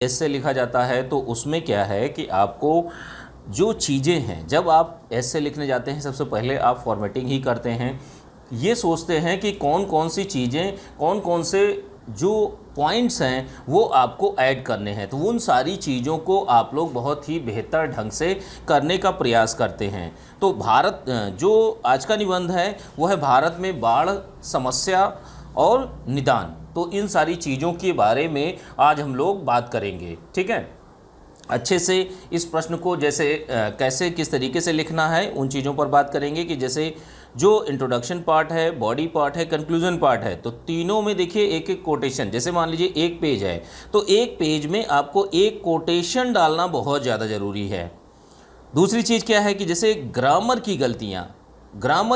ऐसे लिखा जाता है तो उसमें क्या है कि आपको जो चीज़ें हैं, जब आप ऐसे लिखने जाते हैं सबसे पहले आप फॉर्मेटिंग ही करते हैं। ये सोचते हैं कि कौन कौन सी चीज़ें, कौन कौन से जो पॉइंट्स हैं वो आपको ऐड करने हैं, तो उन सारी चीज़ों को आप लोग बहुत ही बेहतर ढंग से करने का प्रयास करते हैं। तो भारत जो आज का निबंध है वो है भारत में बाढ़ समस्या और निदान। तो इन सारी चीज़ों के बारे में आज हम लोग बात करेंगे, ठीक है। अच्छे से इस प्रश्न को जैसे कैसे किस तरीके से लिखना है उन चीज़ों पर बात करेंगे कि जैसे जो इंट्रोडक्शन पार्ट है, बॉडी पार्ट है, कंक्लूजन पार्ट है, तो तीनों में देखिए एक एक कोटेशन। जैसे मान लीजिए एक पेज है तो एक पेज में आपको एक कोटेशन डालना बहुत ज़्यादा ज़रूरी है। दूसरी चीज़ क्या है कि जैसे ग्रामर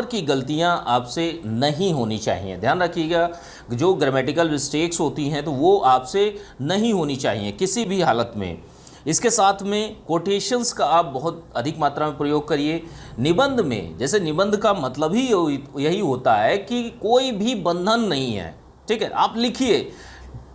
की गलतियाँ आपसे नहीं होनी चाहिए। ध्यान रखिएगा, जो ग्रामेटिकल मिस्टेक्स होती हैं तो वो आपसे नहीं होनी चाहिए किसी भी हालत में। इसके साथ में कोटेशंस का आप बहुत अधिक मात्रा में प्रयोग करिए। निबंध में, जैसे निबंध का मतलब ही यही होता है कि कोई भी बंधन नहीं है, ठीक है। आप लिखिए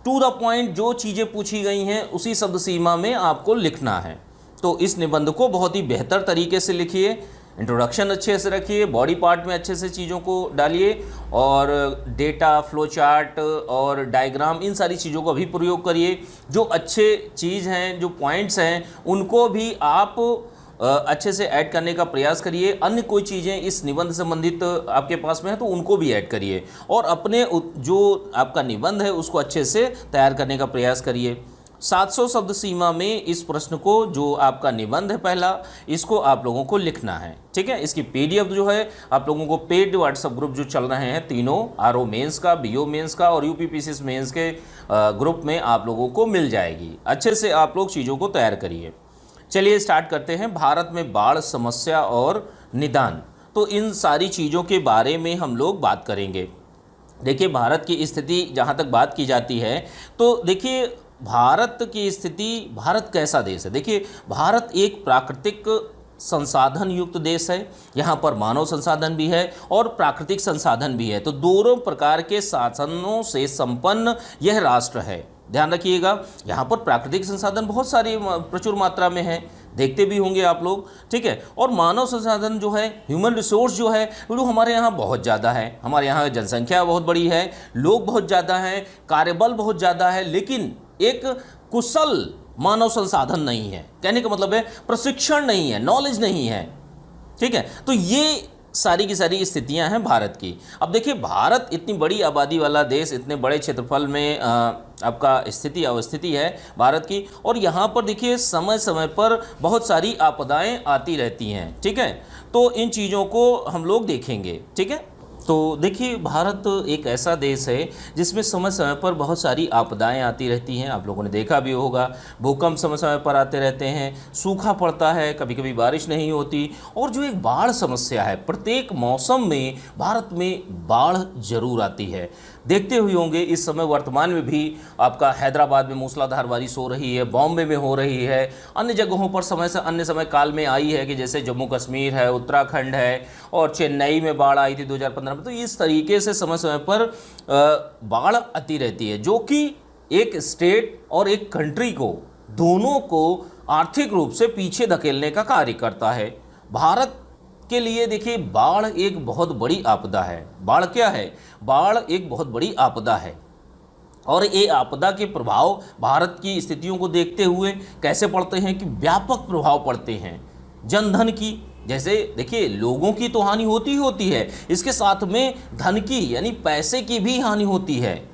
टू द पॉइंट, जो चीज़ें पूछी गई हैं उसी शब्द सीमा में आपको लिखना है। तो इस निबंध को बहुत ही बेहतर तरीके से लिखिए, इंट्रोडक्शन अच्छे से रखिए, बॉडी पार्ट में अच्छे से चीज़ों को डालिए और डेटा, फ्लो चार्ट और डायग्राम, इन सारी चीज़ों का भी प्रयोग करिए। जो अच्छे चीज़ हैं, जो पॉइंट्स हैं, उनको भी आप अच्छे से ऐड करने का प्रयास करिए। अन्य कोई चीज़ें इस निबंध संबंधित आपके पास में है तो उनको भी ऐड करिए और अपने जो आपका निबंध है उसको अच्छे से तैयार करने का प्रयास करिए। 700 शब्द सीमा में इस प्रश्न को, जो आपका निबंध है पहला, इसको आप लोगों को लिखना है, ठीक है। इसकी पीडीएफ जो है आप लोगों को पेड व्हाट्सएप ग्रुप जो चल रहे हैं तीनों, आरओ मेंस का, बीओ मेंस का और यूपीपीसीएस मेंस के ग्रुप में आप लोगों को मिल जाएगी। अच्छे से आप लोग चीज़ों को तैयार करिए। चलिए स्टार्ट करते हैं। भारत में बाढ़ समस्या और निदान, तो इन सारी चीज़ों के बारे में हम लोग बात करेंगे। देखिए भारत की स्थिति जहाँ तक बात की जाती है तो देखिए भारत की स्थिति, भारत कैसा देश है। देखिए भारत एक प्राकृतिक संसाधन युक्त देश है। यहाँ पर मानव संसाधन भी है और प्राकृतिक संसाधन भी है, तो दोनों प्रकार के साधनों से संपन्न यह राष्ट्र है। ध्यान रखिएगा, यहाँ पर प्राकृतिक संसाधन बहुत सारी प्रचुर मात्रा में है, देखते भी होंगे आप लोग, ठीक है। और मानव संसाधन जो है, ह्यूमन रिसोर्स जो है वो हमारे यहाँ बहुत ज़्यादा है। हमारे यहाँ जनसंख्या बहुत बड़ी है, लोग बहुत ज़्यादा हैं, कार्यबल बहुत ज़्यादा है, लेकिन एक कुशल मानव संसाधन नहीं है। कहने का मतलब है प्रशिक्षण नहीं है, नॉलेज नहीं है, ठीक है। तो ये सारी की सारी स्थितियां हैं भारत की। अब देखिए भारत इतनी बड़ी आबादी वाला देश, इतने बड़े क्षेत्रफल में आपका अवस्थिति है भारत की, और यहाँ पर देखिए समय समय पर बहुत सारी आपदाएं आती रहती हैं, ठीक है। तो इन चीज़ों को हम लोग देखेंगे, ठीक है। तो देखिए भारत एक ऐसा देश है जिसमें समय समय पर बहुत सारी आपदाएं आती रहती हैं। आप लोगों ने देखा भी होगा, भूकंप समय समय पर आते रहते हैं, सूखा पड़ता है, कभी कभी बारिश नहीं होती, और जो एक बाढ़ समस्या है, प्रत्येक मौसम में भारत में बाढ़ जरूर आती है। देखते हुए होंगे इस समय वर्तमान में भी आपका हैदराबाद में मूसलाधार बारिश हो रही है, बॉम्बे में हो रही है, अन्य जगहों पर समय से अन्य समय काल में आई है कि जैसे जम्मू कश्मीर है, उत्तराखंड है, और चेन्नई में बाढ़ आई थी 2015 में। तो इस तरीके से समय समय पर बाढ़ आती रहती है, जो कि एक स्टेट और एक कंट्री को, दोनों को आर्थिक रूप से पीछे धकेलने का कार्य करता है। भारत के लिए देखिए बाढ़ एक बहुत बड़ी आपदा है। बाढ़ क्या है? बाढ़ एक बहुत बड़ी आपदा है, और ये आपदा के प्रभाव भारत की स्थितियों को देखते हुए कैसे पड़ते हैं कि व्यापक प्रभाव पड़ते हैं। जनधन की, जैसे देखिए लोगों की तो हानि होती ही होती है, इसके साथ में धन की यानी पैसे की भी हानि होती है।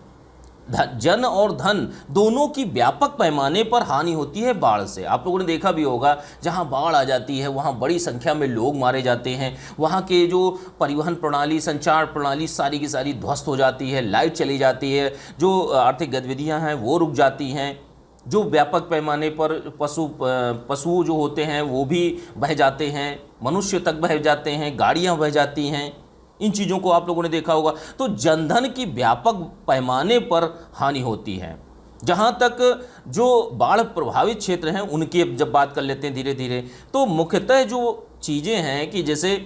जन और धन दोनों की व्यापक पैमाने पर हानि होती है बाढ़ से। आप लोगों ने देखा भी होगा, जहां बाढ़ आ जाती है वहां बड़ी संख्या में लोग मारे जाते हैं, वहां के जो परिवहन प्रणाली, संचार प्रणाली सारी की सारी ध्वस्त हो जाती है, लाइट चली जाती है, जो आर्थिक गतिविधियां हैं वो रुक जाती हैं, जो व्यापक पैमाने पर पशु जो होते हैं वो भी बह जाते हैं, मनुष्य तक बह जाते हैं, गाड़ियाँ बह जाती हैं। इन चीज़ों को आप लोगों ने देखा होगा। तो जनधन की व्यापक पैमाने पर हानि होती है। जहाँ तक जो बाढ़ प्रभावित क्षेत्र हैं उनकी अब जब बात कर लेते हैं धीरे धीरे, तो मुख्यतः जो चीज़ें हैं कि जैसे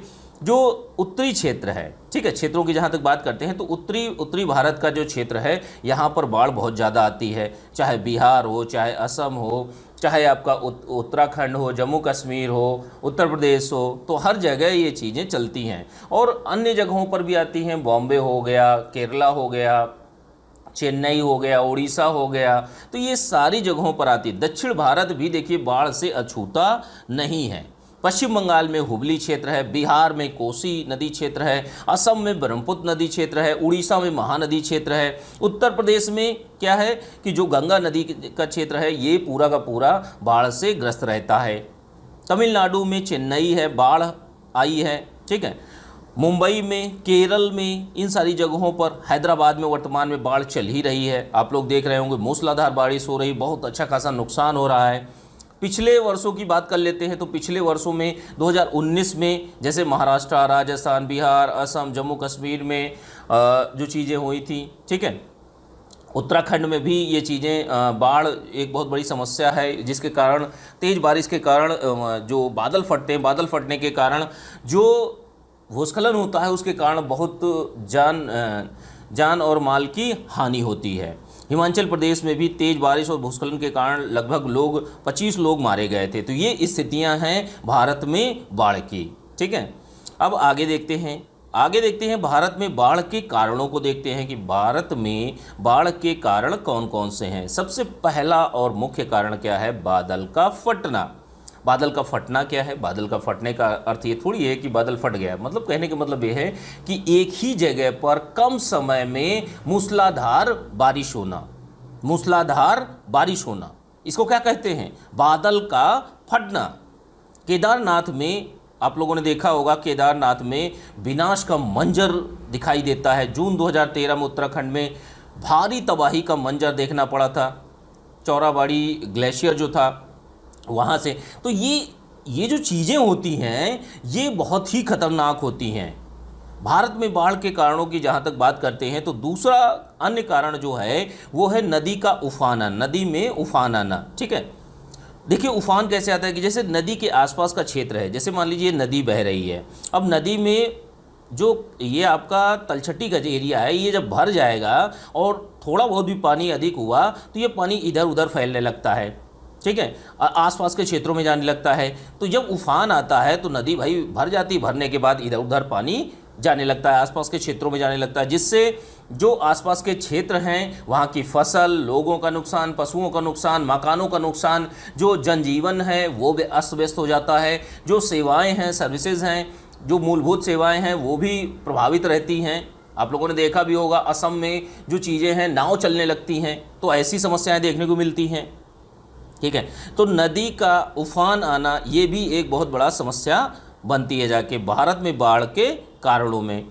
जो उत्तरी क्षेत्र है, ठीक है, क्षेत्रों की जहाँ तक बात करते हैं तो उत्तरी भारत का जो क्षेत्र है यहाँ पर बाढ़ बहुत ज़्यादा आती है। चाहे बिहार हो, चाहे असम हो, चाहे आपका उत्तराखंड हो, जम्मू कश्मीर हो, उत्तर प्रदेश हो, तो हर जगह ये चीज़ें चलती हैं। और अन्य जगहों पर भी आती हैं, बॉम्बे हो गया, केरला हो गया, चेन्नई हो गया, उड़ीसा हो गया, तो ये सारी जगहों पर आती है। दक्षिण भारत भी देखिए बाढ़ से अछूता नहीं है। पश्चिम बंगाल में हुगली क्षेत्र है, बिहार में कोसी नदी क्षेत्र है, असम में ब्रह्मपुत्र नदी क्षेत्र है, उड़ीसा में महानदी क्षेत्र है, उत्तर प्रदेश में क्या है कि जो गंगा नदी का क्षेत्र है ये पूरा का पूरा बाढ़ से ग्रस्त रहता है। तमिलनाडु में चेन्नई है, बाढ़ आई है, ठीक है। मुंबई में, केरल में, इन सारी जगहों पर, हैदराबाद में वर्तमान में बाढ़ चल ही रही है। आप लोग देख रहे होंगे मूसलाधार बारिश हो रही, बहुत अच्छा खासा नुकसान हो रहा है। पिछले वर्षों की बात कर लेते हैं तो पिछले वर्षों में 2019 में जैसे महाराष्ट्र, राजस्थान, बिहार, असम, जम्मू कश्मीर में जो चीज़ें हुई थी, ठीक है, उत्तराखंड में भी ये चीज़ें, बाढ़ एक बहुत बड़ी समस्या है, जिसके कारण तेज़ बारिश के कारण जो बादल फटते हैं, बादल फटने के कारण जो भूस्खलन होता है उसके कारण बहुत जान और माल की हानि होती है। हिमाचल प्रदेश में भी तेज़ बारिश और भूस्खलन के कारण लगभग 25 लोग मारे गए थे। तो ये स्थितियां हैं भारत में बाढ़ की, ठीक है। अब आगे देखते हैं भारत में बाढ़ के कारणों को देखते हैं कि भारत में बाढ़ के कारण कौन कौन से हैं। सबसे पहला और मुख्य कारण क्या है? बादल का फटना। बादल का फटना क्या है? बादल का फटने का अर्थ ये थोड़ी है कि बादल फट गया, मतलब कहने का मतलब ये है कि एक ही जगह पर कम समय में मूसलाधार बारिश होना, इसको क्या कहते हैं? बादल का फटना। केदारनाथ में आप लोगों ने देखा होगा, केदारनाथ में विनाश का मंजर दिखाई देता है। जून 2013 में उत्तराखंड में भारी तबाही का मंजर देखना पड़ा था। चौराबाड़ी ग्लेशियर जो था वहाँ से, तो ये जो चीज़ें होती हैं ये बहुत ही खतरनाक होती हैं। भारत में बाढ़ के कारणों की जहाँ तक बात करते हैं तो दूसरा अन्य कारण जो है वो है नदी का उफान आना, नदी में उफान आना, ठीक है। देखिए उफान कैसे आता है कि जैसे नदी के आसपास का क्षेत्र है, जैसे मान लीजिए नदी बह रही है, अब नदी में जो ये आपका तलछटी का जो एरिया है ये जब भर जाएगा और थोड़ा बहुत भी पानी अधिक हुआ तो ये पानी इधर उधर फैलने लगता है, ठीक है, आसपास के क्षेत्रों में जाने लगता है। तो जब उफान आता है तो नदी भाई भर जाती है, भरने के बाद इधर उधर पानी जाने लगता है, आसपास के क्षेत्रों में जाने लगता है, जिससे जो आसपास के क्षेत्र हैं वहाँ की फसल, लोगों का नुकसान, पशुओं का नुकसान, मकानों का नुकसान, जो जनजीवन है वो भी अस्त व्यस्त हो जाता है, जो सेवाएँ हैं, सर्विसेज हैं, जो मूलभूत सेवाएँ हैं वो भी प्रभावित रहती हैं। आप लोगों ने देखा भी होगा असम में जो चीज़ें हैं नाव चलने लगती हैं, तो ऐसी समस्याएं देखने को मिलती हैं, ठीक है। तो नदी का उफान आना ये भी एक बहुत बड़ा समस्या बनती है जाके भारत में बाढ़ के कारणों में।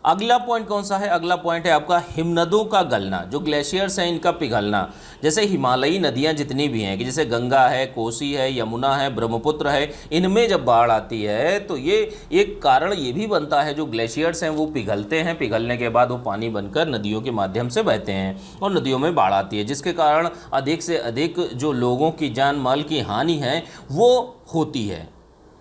अगला पॉइंट कौन सा है? अगला पॉइंट है आपका हिमनदों का गलना, जो ग्लेशियर्स हैं इनका पिघलना। जैसे हिमालयी नदियां जितनी भी हैं कि जैसे गंगा है, कोसी है, यमुना है, ब्रह्मपुत्र है, इनमें जब बाढ़ आती है तो ये एक कारण ये भी बनता है, जो ग्लेशियर्स हैं वो पिघलते हैं, पिघलने के बाद वो पानी बनकर नदियों के माध्यम से बहते हैं और नदियों में बाढ़ आती है, जिसके कारण अधिक से अधिक जो लोगों की जान माल की हानि है वो होती है,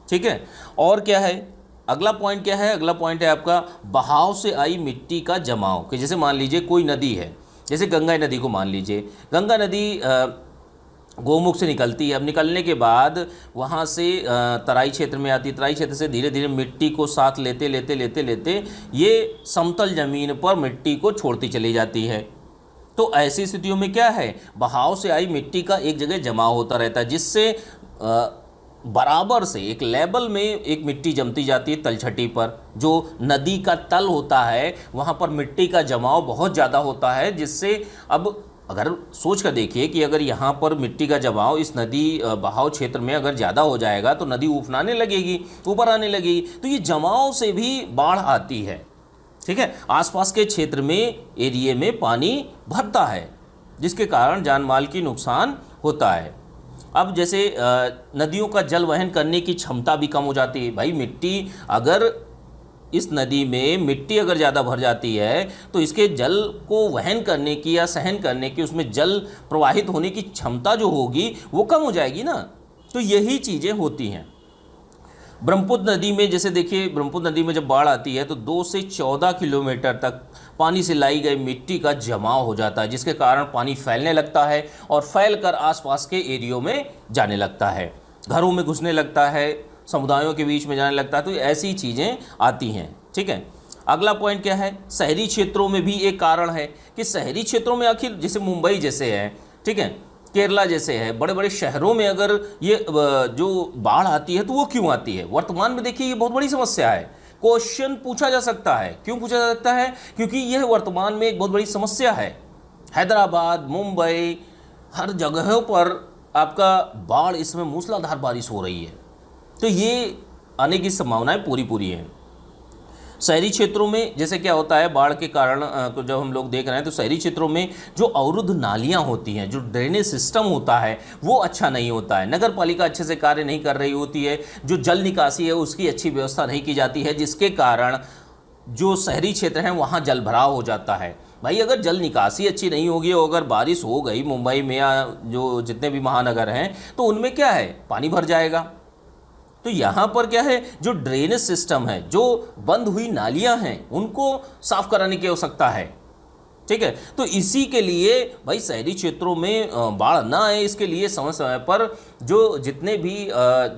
ठीक है। और क्या है अगला पॉइंट? क्या है अगला पॉइंट? है आपका बहाव से आई मिट्टी का जमाव। कि जैसे मान लीजिए कोई नदी है, जैसे गंगा नदी को मान लीजिए, गंगा नदी गोमुख से निकलती है, अब निकलने के बाद वहाँ से तराई क्षेत्र में आती है, तराई क्षेत्र से धीरे धीरे मिट्टी को साथ लेते लेते लेते लेते ये समतल ज़मीन पर मिट्टी को छोड़ती चली जाती है। तो ऐसी स्थितियों में क्या है, बहाव से आई मिट्टी का एक जगह जमाव होता रहता है, जिससे बराबर से एक लेवल में एक मिट्टी जमती जाती है तलछटी पर। जो नदी का तल होता है वहाँ पर मिट्टी का जमाव बहुत ज़्यादा होता है, जिससे अब अगर सोच कर देखिए कि अगर यहाँ पर मिट्टी का जमाव इस नदी बहाव क्षेत्र में अगर ज़्यादा हो जाएगा तो नदी उफनाने लगेगी, ऊपर आने लगेगी, तो ये जमाव से भी बाढ़ आती है, ठीक है। आसपास के क्षेत्र में एरिए में पानी भरता है, जिसके कारण जान माल की नुकसान होता है। अब जैसे नदियों का जल वहन करने की क्षमता भी कम हो जाती है। भाई मिट्टी अगर इस नदी में मिट्टी अगर ज़्यादा भर जाती है तो इसके जल को वहन करने की या सहन करने की, उसमें जल प्रवाहित होने की क्षमता जो होगी वो कम हो जाएगी ना। तो यही चीज़ें होती हैं। ब्रह्मपुत्र नदी में जैसे देखिए, ब्रह्मपुत्र नदी में जब बाढ़ आती है तो 2 से 14 किलोमीटर तक पानी से लाई गई मिट्टी का जमाव हो जाता है, जिसके कारण पानी फैलने लगता है और फैलकर आसपास के एरियो में जाने लगता है, घरों में घुसने लगता है, समुदायों के बीच में जाने लगता है। तो ऐसी चीज़ें आती हैं। ठीक है, अगला पॉइंट क्या है, शहरी क्षेत्रों में भी एक कारण है कि शहरी क्षेत्रों में आखिर जैसे मुंबई जैसे है, ठीक है, केरला जैसे है, बड़े बड़े शहरों में अगर ये जो बाढ़ आती है तो वो क्यों आती है। वर्तमान में देखिए ये बहुत बड़ी समस्या है। क्वेश्चन पूछा जा सकता है, क्यों पूछा जा सकता है, क्योंकि यह वर्तमान में एक बहुत बड़ी समस्या है। हैदराबाद, मुंबई, हर जगहों पर आपका बाढ़, इसमें मूसलाधार बारिश हो रही है, तो ये आने की संभावनाएं पूरी हैं। शहरी क्षेत्रों में जैसे क्या होता है, बाढ़ के कारण जब हम लोग देख रहे हैं तो शहरी क्षेत्रों में जो अवरुद्ध नालियां होती हैं, जो ड्रेनेज सिस्टम होता है वो अच्छा नहीं होता है, नगर पालिका अच्छे से कार्य नहीं कर रही होती है, जो जल निकासी है उसकी अच्छी व्यवस्था नहीं की जाती है, जिसके कारण जो शहरी क्षेत्र हैं वहाँ जल भराव हो जाता है। भाई अगर जल निकासी अच्छी नहीं होगी और अगर बारिश हो गई मुंबई में या जो जितने भी महानगर हैं तो उनमें क्या है, पानी भर जाएगा। तो यहाँ पर क्या है, जो ड्रेनेज सिस्टम है, जो बंद हुई नालियाँ हैं, उनको साफ कराने की आवश्यकता है। ठीक है, तो इसी के लिए भाई शहरी क्षेत्रों में बाढ़ ना आए, इसके लिए समय समय पर जो जितने भी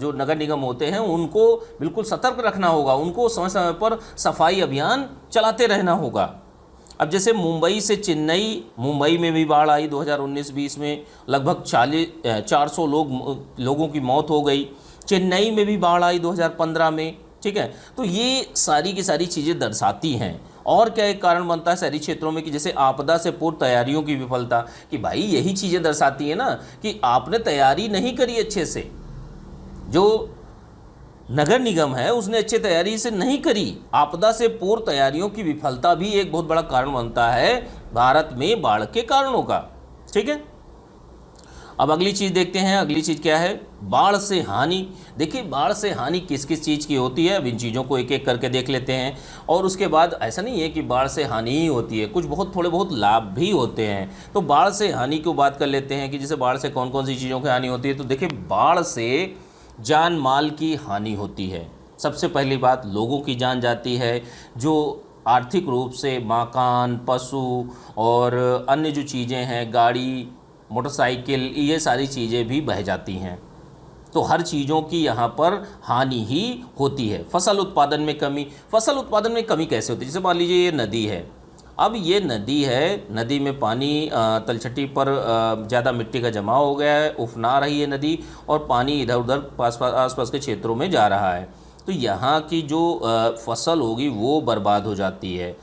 जो नगर निगम होते हैं उनको बिल्कुल सतर्क रखना होगा, उनको समय समय पर सफाई अभियान चलाते रहना होगा। अब जैसे मुंबई से चेन्नई, मुंबई में भी बाढ़ आई 2019-20 में, लगभग 400 लोगों की मौत हो गई। चेन्नई में भी बाढ़ आई 2015 में। ठीक है, तो ये सारी की सारी चीज़ें दर्शाती हैं। और क्या एक कारण बनता है शहरी क्षेत्रों में कि जैसे आपदा से पूर्व तैयारियों की विफलता, कि भाई यही चीज़ें दर्शाती है ना कि आपने तैयारी नहीं करी अच्छे से, जो नगर निगम है उसने अच्छे तैयारी से नहीं करी। आपदा से पूर्व तैयारियों की विफलता भी एक बहुत बड़ा कारण बनता है भारत में बाढ़ के कारणों का। ठीक है, अब अगली चीज़ देखते हैं। अगली चीज़ क्या है, बाढ़ से हानि। देखिए बाढ़ से हानि किस किस चीज़ की होती है, अब इन चीज़ों को एक एक करके देख लेते हैं। और उसके बाद ऐसा नहीं है कि बाढ़ से हानि ही होती है, कुछ बहुत थोड़े बहुत लाभ भी होते हैं। तो बाढ़ से हानि की बात कर लेते हैं कि जैसे बाढ़ से कौन कौन सी चीज़ों की हानि होती है। तो देखिए बाढ़ से जान माल की हानि होती है। सबसे पहली बात, लोगों की जान जाती है, जो आर्थिक रूप से मकान, पशु और अन्य जो चीज़ें हैं, गाड़ी, मोटरसाइकिल, ये सारी चीज़ें भी बह जाती हैं। तो हर चीज़ों की यहाँ पर हानि ही होती है। फसल उत्पादन में कमी। फसल उत्पादन में कमी कैसे होती है, जैसे मान लीजिए ये नदी है, अब ये नदी है, नदी में पानी तलछटी पर ज़्यादा मिट्टी का जमा हो गया है, उफना रही है नदी और पानी इधर उधर आसपास के क्षेत्रों में जा रहा है। तो यहाँ की जो फसल होगी वो बर्बाद हो जाती है,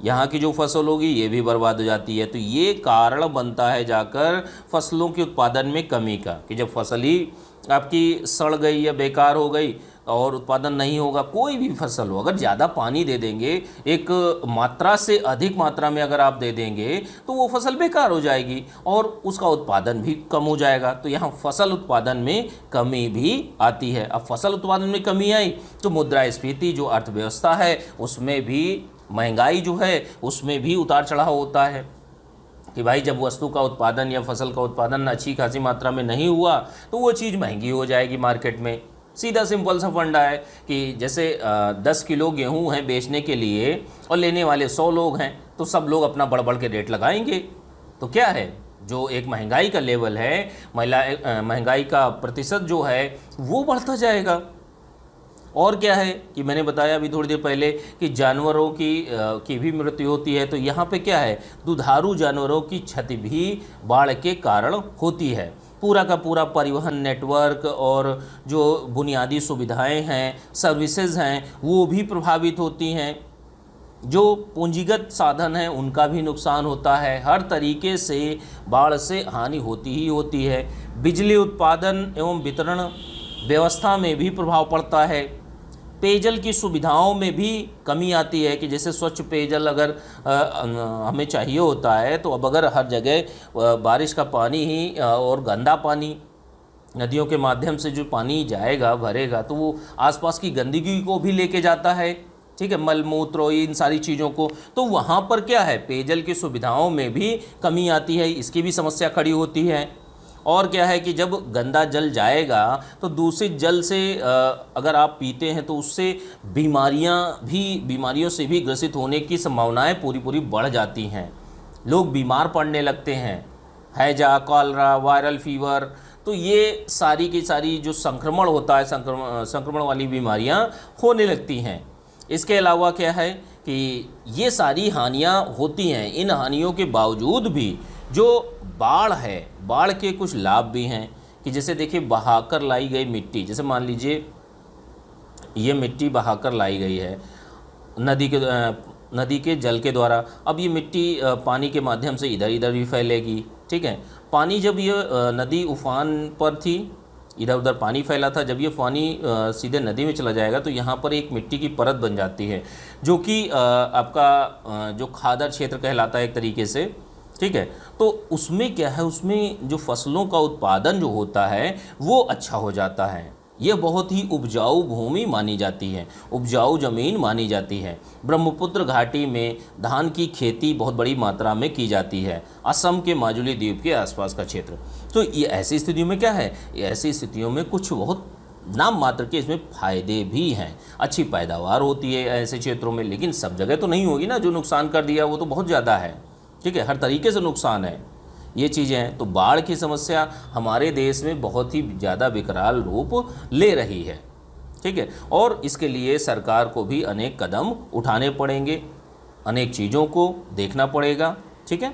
यहाँ की जो फसल होगी ये भी बर्बाद हो जाती है। तो ये कारण बनता है जाकर फसलों के उत्पादन में कमी का, कि जब फसल ही आपकी सड़ गई या बेकार हो गई और उत्पादन नहीं होगा, कोई भी फसल हो, अगर ज़्यादा पानी दे देंगे, एक मात्रा से अधिक मात्रा में अगर आप दे देंगे तो वो फसल बेकार हो जाएगी और उसका उत्पादन भी कम हो जाएगा। तो यहाँ फसल उत्पादन में कमी भी आती है। अब फसल उत्पादन में कमी आई तो मुद्रास्फीति जो अर्थव्यवस्था है उसमें भी, महंगाई जो है उसमें भी उतार चढ़ाव होता है कि भाई जब वस्तु का उत्पादन या फसल का उत्पादन अच्छी खासी मात्रा में नहीं हुआ तो वो चीज़ महंगी हो जाएगी मार्केट में। सीधा सिंपल सा फंडा है कि जैसे 10 किलो गेहूं है बेचने के लिए और लेने वाले 100 लोग हैं, तो सब लोग अपना बढ़ बढ़ के रेट लगाएंगे। तो क्या है, जो एक महंगाई का लेवल है, महंगाई का प्रतिशत जो है वो बढ़ता जाएगा। और क्या है कि मैंने बताया अभी थोड़ी देर पहले कि जानवरों की भी मृत्यु होती है। तो यहाँ पे क्या है, दुधारू जानवरों की क्षति भी बाढ़ के कारण होती है। पूरा का पूरा परिवहन नेटवर्क और जो बुनियादी सुविधाएं हैं, सर्विसेज हैं, वो भी प्रभावित होती हैं। जो पूंजीगत साधन हैं उनका भी नुकसान होता है। हर तरीके से बाढ़ से हानि होती ही होती है। बिजली उत्पादन एवं वितरण व्यवस्था में भी प्रभाव पड़ता है। पेयजल की सुविधाओं में भी कमी आती है कि जैसे स्वच्छ पेयजल अगर हमें चाहिए होता है, तो अब अगर हर जगह बारिश का पानी ही और गंदा पानी नदियों के माध्यम से जो पानी जाएगा भरेगा, तो वो आसपास की गंदगी को भी लेके जाता है। ठीक है, मल मूत्र इन सारी चीज़ों को, तो वहाँ पर क्या है, पेयजल की सुविधाओं में भी कमी आती है, इसकी भी समस्या खड़ी होती है। और क्या है कि जब गंदा जल जाएगा तो दूषित जल से अगर आप पीते हैं तो उससे बीमारियों से भी ग्रसित होने की संभावनाएं पूरी बढ़ जाती हैं। लोग बीमार पड़ने लगते हैं, हैजा, कॉलरा, वायरल फीवर, तो ये सारी की सारी जो संक्रमण होता है, संक्रमण वाली बीमारियां होने लगती हैं। इसके अलावा क्या है कि ये सारी हानियां होती हैं। इन हानियों के बावजूद भी जो बाढ़ है, बाढ़ के कुछ लाभ भी हैं कि जैसे देखिए बहाकर लाई गई मिट्टी, जैसे मान लीजिए ये मिट्टी बहाकर लाई गई है नदी के जल के द्वारा। अब ये मिट्टी पानी के माध्यम से इधर इधर भी फैलेगी, ठीक है। पानी जब ये नदी उफान पर थी, इधर उधर पानी फैला था, जब ये पानी सीधे नदी में चला जाएगा तो यहाँ पर एक मिट्टी की परत बन जाती है, जो कि आपका जो खादर क्षेत्र कहलाता है एक तरीके से, ठीक है। तो उसमें क्या है, उसमें जो फसलों का उत्पादन जो होता है वो अच्छा हो जाता है। ये बहुत ही उपजाऊ भूमि मानी जाती है, उपजाऊ ज़मीन मानी जाती है। ब्रह्मपुत्र घाटी में धान की खेती बहुत बड़ी मात्रा में की जाती है, असम के माजुली द्वीप के आसपास का क्षेत्र। तो ये ऐसी स्थितियों में क्या है, ऐसी स्थितियों में कुछ बहुत नाम मात्र के इसमें फ़ायदे भी हैं। अच्छी पैदावार होती है ऐसे क्षेत्रों में, लेकिन सब जगह तो नहीं होगी ना। जो नुकसान कर दिया वो तो बहुत ज़्यादा है, ठीक है, हर तरीके से नुकसान है, ये चीज़ें हैं। तो बाढ़ की समस्या हमारे देश में बहुत ही ज़्यादा विकराल रूप ले रही है, ठीक है। और इसके लिए सरकार को भी अनेक कदम उठाने पड़ेंगे, अनेक चीज़ों को देखना पड़ेगा, ठीक है।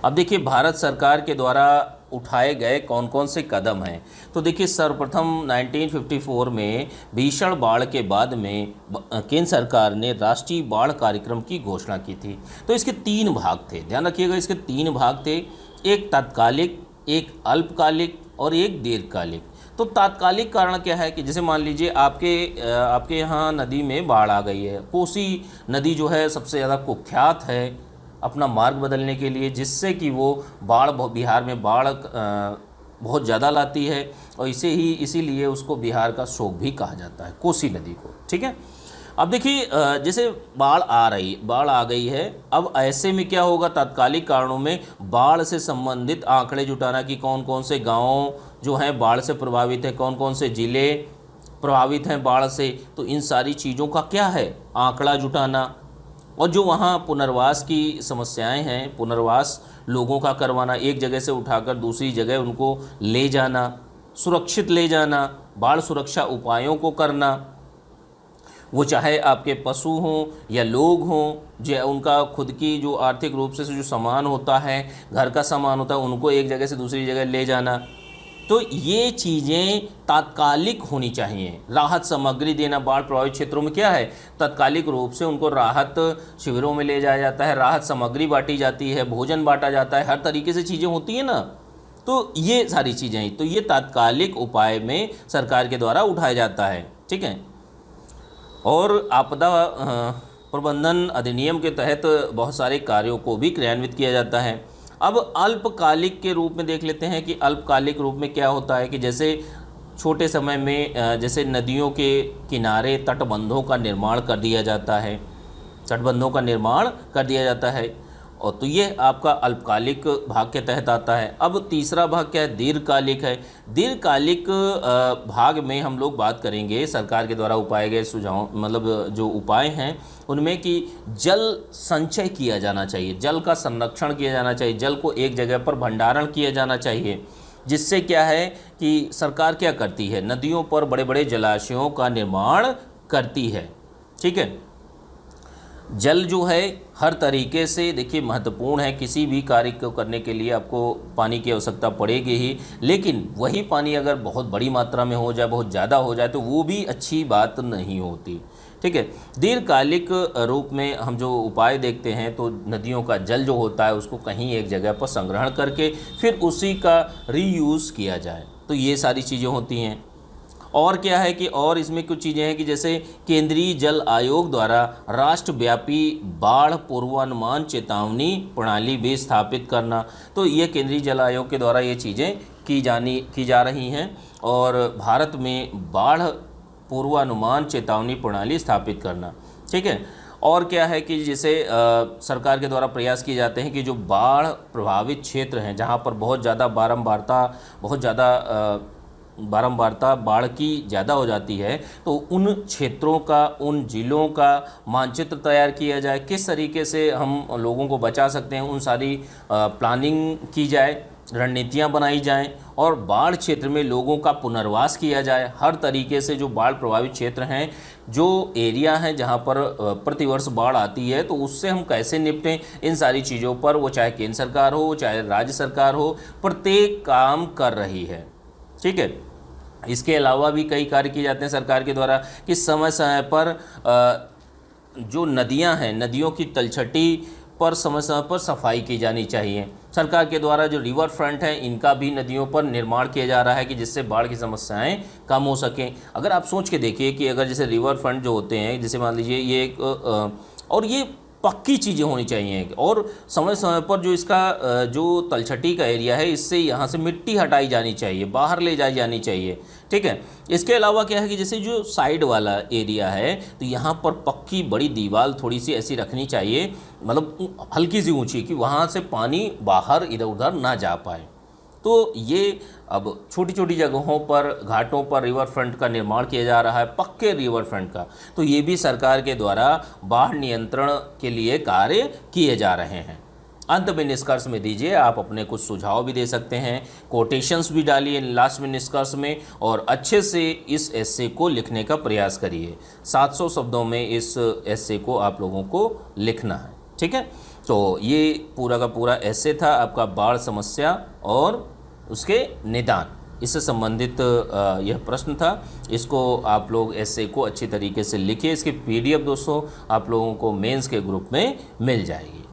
अब देखिए भारत सरकार के द्वारा उठाए गए कौन कौन से कदम हैं। तो देखिए सर्वप्रथम 1954 में भीषण बाढ़ के बाद में केंद्र सरकार ने राष्ट्रीय बाढ़ कार्यक्रम की घोषणा की थी। तो इसके 3 भाग थे, ध्यान रखिएगा, इसके 3 भाग थे, एक तात्कालिक, एक अल्पकालिक और एक दीर्घकालिक। तो तात्कालिक कारण क्या है कि जैसे मान लीजिए आपके यहाँ नदी में बाढ़ आ गई है, कोसी नदी जो है सबसे ज़्यादा कुख्यात है अपना मार्ग बदलने के लिए, जिससे कि वो बिहार में बाढ़ बहुत ज़्यादा लाती है, और इसीलिए उसको बिहार का शोक भी कहा जाता है, कोसी नदी को, ठीक है। अब देखिए जैसे बाढ़ आ गई है, अब ऐसे में क्या होगा, तात्कालिक कारणों में बाढ़ से संबंधित आंकड़े जुटाना कि कौन कौन से गाँव जो हैं बाढ़ से प्रभावित हैं, कौन कौन से ज़िले प्रभावित हैं बाढ़ से। तो इन सारी चीज़ों का क्या है, आंकड़ा जुटाना, और जो वहाँ पुनर्वास की समस्याएं हैं, पुनर्वास लोगों का करवाना, एक जगह से उठाकर दूसरी जगह उनको ले जाना, सुरक्षित ले जाना, बाढ़ सुरक्षा उपायों को करना, वो चाहे आपके पशु हों या लोग हों, जो उनका खुद की जो आर्थिक रूप से जो सामान होता है, घर का सामान होता है, उनको एक जगह से दूसरी जगह ले जाना। तो ये चीज़ें तात्कालिक होनी चाहिए। राहत सामग्री देना, बाढ़ प्रभावित क्षेत्रों में क्या है, तात्कालिक रूप से उनको राहत शिविरों में ले जाया जाता है, राहत सामग्री बांटी जाती है, भोजन बांटा जाता है, हर तरीके से चीज़ें होती हैं ना। तो ये सारी चीज़ें हैं, तो ये तात्कालिक उपाय में सरकार के द्वारा उठाया जाता है, ठीक है। और आपदा प्रबंधन अधिनियम के तहत बहुत सारे कार्यों को भी क्रियान्वित किया जाता है। अब अल्पकालिक के रूप में देख लेते हैं कि अल्पकालिक रूप में क्या होता है कि जैसे छोटे समय में जैसे नदियों के किनारे तटबंधों का निर्माण कर दिया जाता है, और तो ये आपका अल्पकालिक भाग के तहत आता है। अब तीसरा भाग क्या है, दीर्घकालिक है। दीर्घकालिक भाग में हम लोग बात करेंगे सरकार के द्वारा उपाए गए सुझाव, मतलब जो उपाय हैं उनमें कि जल संचय किया जाना चाहिए, जल का संरक्षण किया जाना चाहिए, जल को एक जगह पर भंडारण किया जाना चाहिए, जिससे क्या है कि सरकार क्या करती है, नदियों पर बड़े बड़े जलाशयों का निर्माण करती है, ठीक है। जल जो है हर तरीके से देखिए महत्वपूर्ण है, किसी भी कार्य को करने के लिए आपको पानी की आवश्यकता पड़ेगी ही, लेकिन वही पानी अगर बहुत बड़ी मात्रा में हो जाए, बहुत ज़्यादा हो जाए, तो वो भी अच्छी बात नहीं होती, ठीक है। दीर्घकालिक रूप में हम जो उपाय देखते हैं तो नदियों का जल जो होता है उसको कहीं एक जगह पर संग्रहण करके फिर उसी का रीयूज़ किया जाए, तो ये सारी चीज़ें होती हैं। और क्या है कि और इसमें कुछ चीज़ें हैं कि जैसे केंद्रीय जल आयोग द्वारा राष्ट्रव्यापी बाढ़ पूर्वानुमान चेतावनी प्रणाली भी स्थापित करना, तो ये केंद्रीय जल आयोग के द्वारा ये चीज़ें की जा रही हैं, और भारत में बाढ़ पूर्वानुमान चेतावनी प्रणाली स्थापित करना, ठीक है। और क्या है कि जैसे सरकार के द्वारा प्रयास किए जाते हैं कि जो बाढ़ प्रभावित क्षेत्र हैं, जहाँ पर बहुत ज़्यादा बारंबारता बाढ़ की ज़्यादा हो जाती है, तो उन क्षेत्रों का, उन जिलों का मानचित्र तैयार किया जाए, किस तरीके से हम लोगों को बचा सकते हैं, उन सारी प्लानिंग की जाए, रणनीतियाँ बनाई जाएं और बाढ़ क्षेत्र में लोगों का पुनर्वास किया जाए। हर तरीके से जो बाढ़ प्रभावित क्षेत्र हैं, जो एरिया हैं जहां पर प्रतिवर्ष बाढ़ आती है, तो उससे हम कैसे निपटें, इन सारी चीज़ों पर वो चाहे केंद्र सरकार हो चाहे राज्य सरकार हो, प्रत्येक काम कर रही है। ठीक है, इसके अलावा भी कई कार्य किए जाते हैं सरकार के द्वारा कि समय समय पर जो नदियां हैं, नदियों की तलछटी पर समय समय पर सफाई की जानी चाहिए। सरकार के द्वारा जो रिवर फ्रंट है, इनका भी नदियों पर निर्माण किया जा रहा है कि जिससे बाढ़ की समस्याएं कम हो सकें। अगर आप सोच के देखिए कि अगर जैसे रिवर फ्रंट जो होते हैं, जैसे मान लीजिए ये एक और ये पक्की चीज़ें होनी चाहिए और समय समय पर जो इसका जो तलछटी का एरिया है, इससे यहाँ से मिट्टी हटाई जानी चाहिए, बाहर ले जाई जानी चाहिए। ठीक है, इसके अलावा क्या है कि जैसे जो साइड वाला एरिया है, तो यहाँ पर पक्की बड़ी दीवार थोड़ी सी ऐसी रखनी चाहिए, मतलब हल्की सी ऊंची, कि वहाँ से पानी बाहर इधर उधर ना जा पाए। तो ये अब छोटी छोटी जगहों पर, घाटों पर रिवर फ्रंट का निर्माण किया जा रहा है, पक्के रिवर फ्रंट का। तो ये भी सरकार के द्वारा बाढ़ नियंत्रण के लिए कार्य किए जा रहे हैं। अंत में निष्कर्ष में दीजिए, आप अपने कुछ सुझाव भी दे सकते हैं, कोटेशंस भी डालिए लास्ट में निष्कर्ष में, और अच्छे से इस एस्से को लिखने का प्रयास करिए। 700 शब्दों में इस एस्से को आप लोगों को लिखना है। ठीक है, तो ये पूरा का पूरा एस्से था आपका बाढ़ समस्या और उसके निदान, इससे संबंधित यह प्रश्न था। इसको आप लोग एस्से को अच्छी तरीके से लिखिए। इसकी PDF दोस्तों आप लोगों को मेंस के ग्रुप में मिल जाएगी।